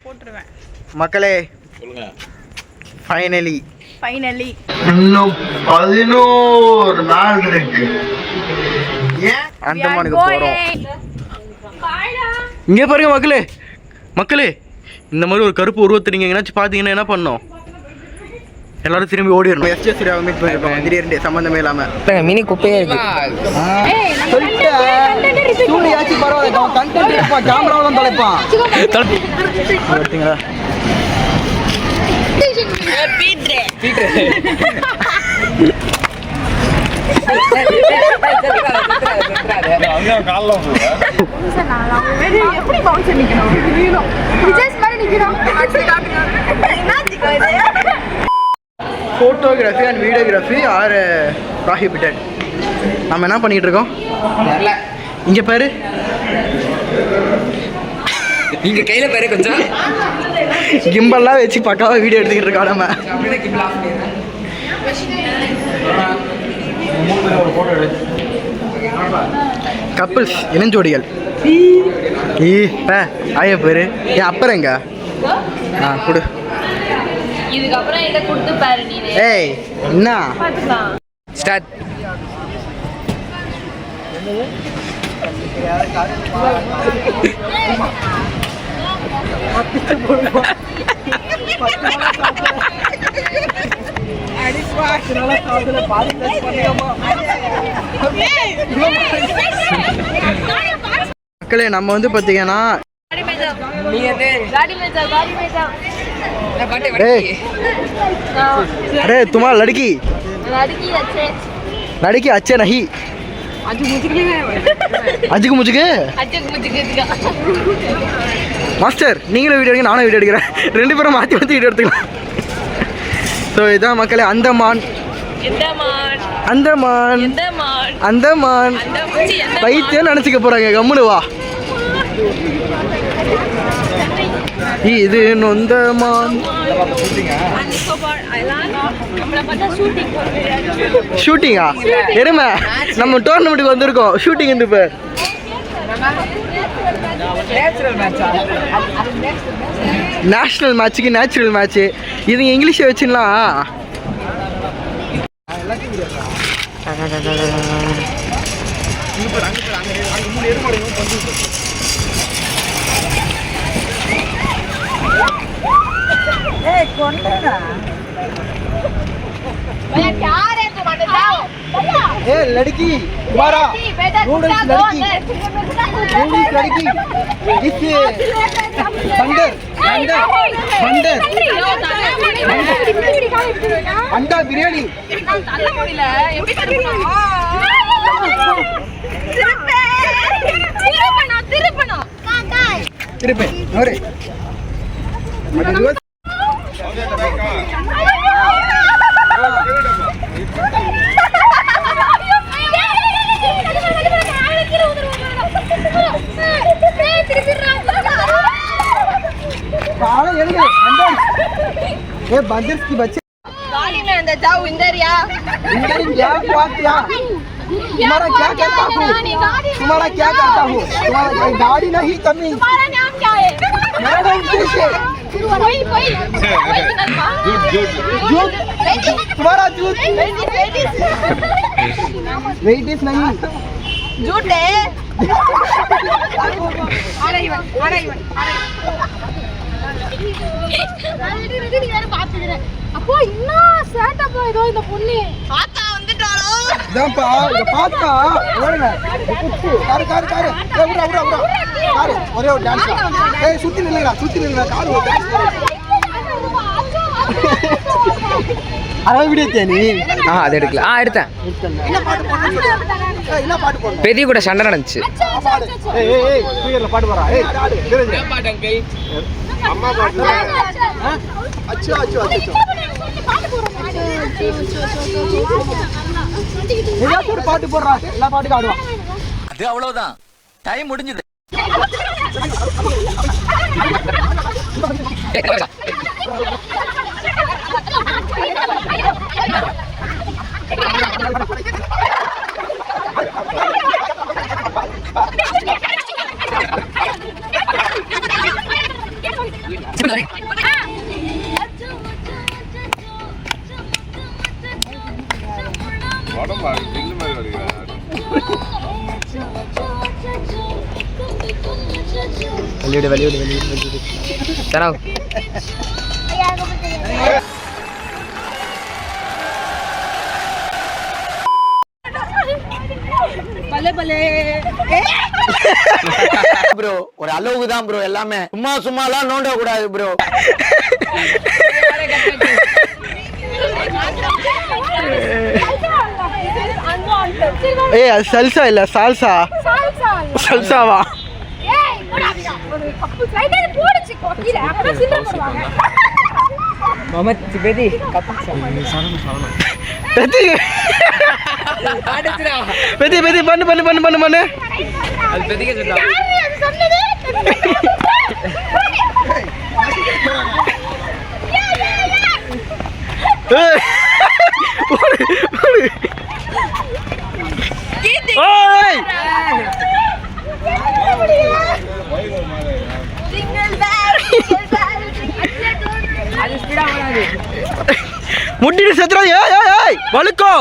போட்டுருவேன். மக்களே சொல்லுங்க. ஃபைனலி இன்னும் 11 நாள் இருக்கு. அந்தமானுக்கு போறோம். இங்க பாருங்க மக்களே இந்த மாதிரி ஒரு கருப்பு உருவத்தை நீங்க எங்கனாச்சும் பாத்தீங்கன்னா என்ன பண்ணோம்? எல்லாரும் திரும்பி ஓடிடணும். எஸ்எஸ் சீராவை மீட் பண்ணிருக்கோம் திடீர்னு சம்பந்தமே இல்லாம. மினி குப்பையே இருக்கு. சூடியாச்சி பரவாயில்ல, அவன் கண்டென்ட் இருப்பான், கேமராவை தான் தொலைப்பான். பார்த்தீங்களா? Photography and videography are prohibited. நம்ம என்ன பண்ணிட்டு இருக்கோம்? இங்க பாரு, நீங்க கையில பாரு, கொஞ்சம் கிம்பல்லாம் வச்சு பக்காவா வீடியோ எடுத்துக்கிட்டு இருக்கோம் நம்ம. கப்பிள்ஸ் இளஞ்சோடிகள். ஆய பேரு என் அப்புறம் எங்க கொடு. இதுக்கப்புறம் இதை கொடுத்து பாரு நீ. ஏய் என்ன ஸ்டார்ட். மக்களே நம்ம வந்து பாத்தீங்கன்னா अरे तुम्हारा लड़की अच्छे नहीं அஜுக்கு முஜுக்கு மாஸ்டர் நீங்களும் வீடியோ எடுங்க, நானும் வீடியோ எடுக்கிறேன். 2 பேரும் மாற்றி வீடியோ எடுத்துக்கலாம். ஸோ இதான் மக்களே அந்தமான் பைத்தியம் நினச்சிக்க போகிறாங்க. கம்முனு வா. இது நொந்தமான் ஷூட்டிங்கா? எருமை நம்ம டோர்னமெண்ட்டுக்கு வந்திருக்கோம். ஷூட்டிங் இந்த பேர் நேஷனல் மேட்சுக்கு நேச்சுரல் மேட்ச்சு. இது இங்கிலீஷை வச்சுலாம் लड़की तुम्हारा नूडल्स लड़की इस बंदर अंडा बिरयानी ये बंदर की बच्चे गाड़ी में अंदर जाओ. इंदर या क्या क्या तुम्हारा क्या करता हूँ? तुम्हारा क्या करता हूँ? तुम्हारा गाड़ी नहीं कमी. तुम्हारा नाम क्या है? मेरा नाम जूस है. जूस तुम्हारा जूस वेटिस नहीं झूठ है. அப்போ இன்னும் சேட்டப்பா ஏதோ இந்த பொண்ணு ஆத்தா வந்துட்டாளோ. இதப்பா இத பாத்தா ஓடுங்க. காரு காரு உரா காரு ஒரே ஒரு டான்ஸ். ஏய் சுத்தி நில்லுடா காரு ஒரு டான்ஸ். அரை வீடியோ தேனி. அது எடுக்கல. எடுத்தேன். என்ன பாட்டு போடுறீங்க? என்ன பாட்டு போடுறீங்க? பெரிய கூட சண்டை நடந்துச்சு. ஏய் ஸ்பீக்கர்ல பாட்டு போறா. ஏய் பாட்டு அங்கிள். அம்மா பாட்டு. अच्छा பாட்டு போடுறா. எல்லா பாட்டுக்கு ஆடுவான். அது அவ்வளவுதான். டைம் முடிஞ்சது. வெளியிடு தரா ப்ரோ ஒரு அளவுக்கு தான் ப்ரோ எல்லாமே சும்மாலாம் நோண்ட கூடாது ப்ரோ. ஏய் அது சல்சா இல்ல சால்சா. சல்சாவா? பெதி பண்ணு. முட்டிட்டு செத்துறா. ஏய் வழுக்கோ.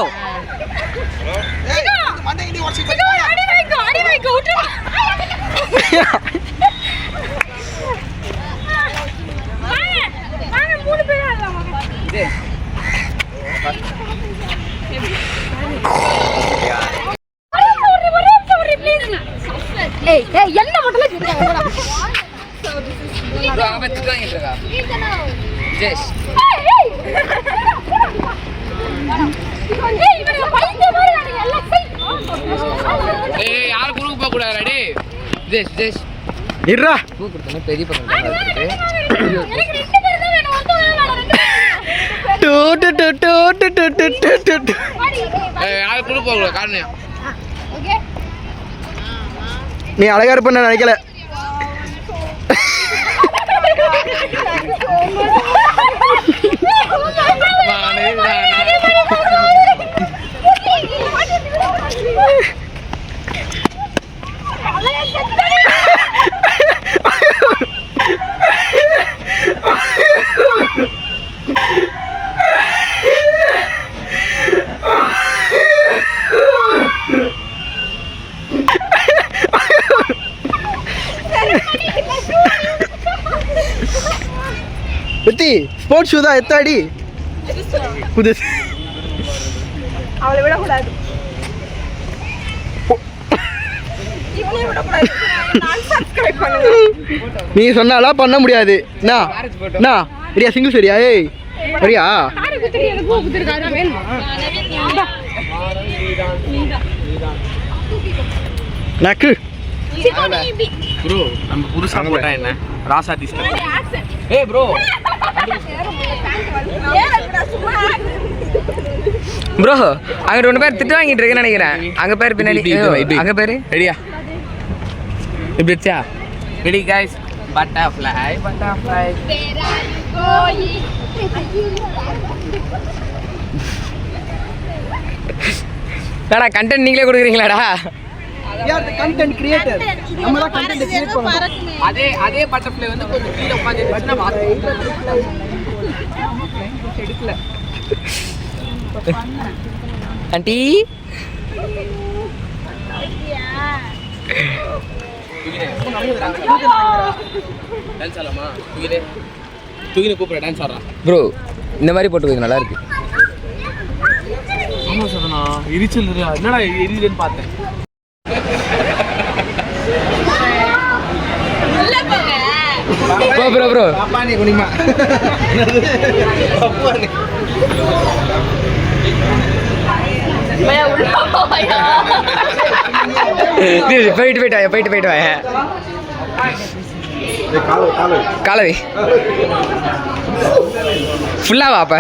என்ன மட்டும் யாரு குறுக்கு போக கூடாது. இருடா பெரிய யாரு குறுக்கு போக கூடாது காரணம். நீ அழகா இருப்ப நான் நினைக்கல. பத்தி ஸ்போர்ட்ஸ் ஷூ தான் எத்தாடி புதுசு. அவளை விடக்கூடாது. நீ சொன்னாலாம் பண்ண முடியாது. என்ன சரியா சிங்கிள் சரியா? ஏய் சரியா? நக்கு ப்ரோ நம்ம புதுசா போட்டா என்ன ராசா டிஸ்ட். ஏய் ப்ரோ அங்க 2 பேர் திட்டு வாங்கிட்டு இருக்குன்னு நினைக்கிறேன். அங்க பேர் பின்னாடி அங்க பேரு ரெடியா? இப்படி வச்சா ready guys. Butterfly Tata content நீங்களே கொடுக்குறீங்களாடா? Content creator. நம்ம தான் கண்டென்ட் கிரியேட் பண்ணோம். அதே பட்டர்ஃப்ளை வந்து கொஞ்சம் கீழ உட்கார்ந்துச்சுனா எடுக்கல. Aunty dance ஆடலாமா? தூக்கினே கூப்பிடுற டான்ஸ் ஆடுறான் ப்ரோ. இந்த மாதிரி போட்டு நல்லா இருக்கு. ஆமா சொல்றேனா எரிச்சல் என்னடா எரியுதுன்னு பார்த்தேன். ப்ரோ பாப்பானே குனிமா பாப்பானே போயிட்டு வாங்க. காலவி ஃபுல்லா வாப்ப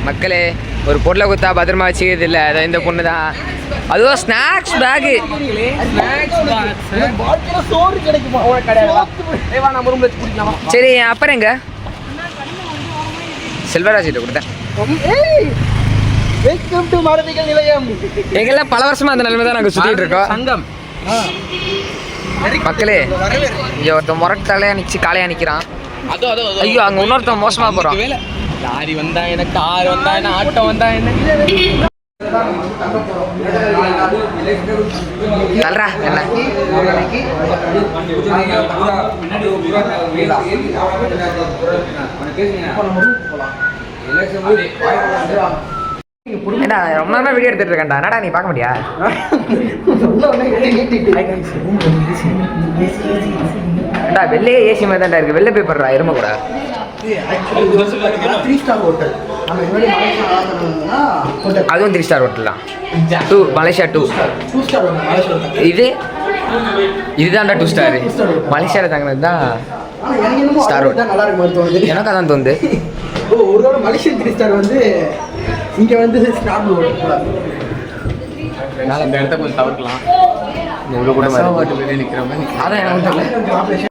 மக்களே. ஒரு பொருளை குத்தா பத்திரமா வச்சுக்கிறது இல்லை. அதை இந்த பொண்ணு தான். அதுவும் ஸ்நாக்ஸ் பேகு. சரி அப்புறம் எங்க செல்வராஜ் கிட்ட கொடுத்தேன். வெல்கம் டு மாருதிகள் நிலையம். எங்கெல்லாம் பல வருஷமா அந்த நிலைமை தான் நாங்கள் சுற்றிட்டு இருக்கோம். சங்கம் மக்களே இங்கே ஒருத்தன் முரட்டு தலையா நிச்சு காலையா நிற்கிறான். ஐயோ அங்கே இன்னொருத்தன் மோசமாக போகிறான். லாரி வந்தா என்ன, கார் வந்தா என்ன, ஆட்டோ வந்தா என்ன. தல்றா என்ன ஏடா ரொம்ப நேரம் வீடியோ எடுத்துட்டு இருக்கேன்டா. என்னடா நீ பார்க்க முடியா? ஏடா வெளியே ஏசி மாதிரி தான்டா இருக்கு. வெளில போய் படுறா எருமை கூட. அதுவும் 3 ஸ்டார் ஹோட்டல் தான். 2 மலேசியா 2 இதுதான்டா 2 ஸ்டார். மலேசியாவில் தங்கினது தான் ஸ்டார் ஹோட்டல். நல்லா இருக்கு தோணுது. எனக்கு அதான் தோணுது. ஒரு மலேசியன் 3 ஸ்டார் வந்து இங்கே வந்து ஸ்டார் ஹோட்டல். அந்த இடத்த கொஞ்சம் தவிர்க்கலாம். இவ்வளோ கூட நிற்கிறவங்க அதான் எனக்கு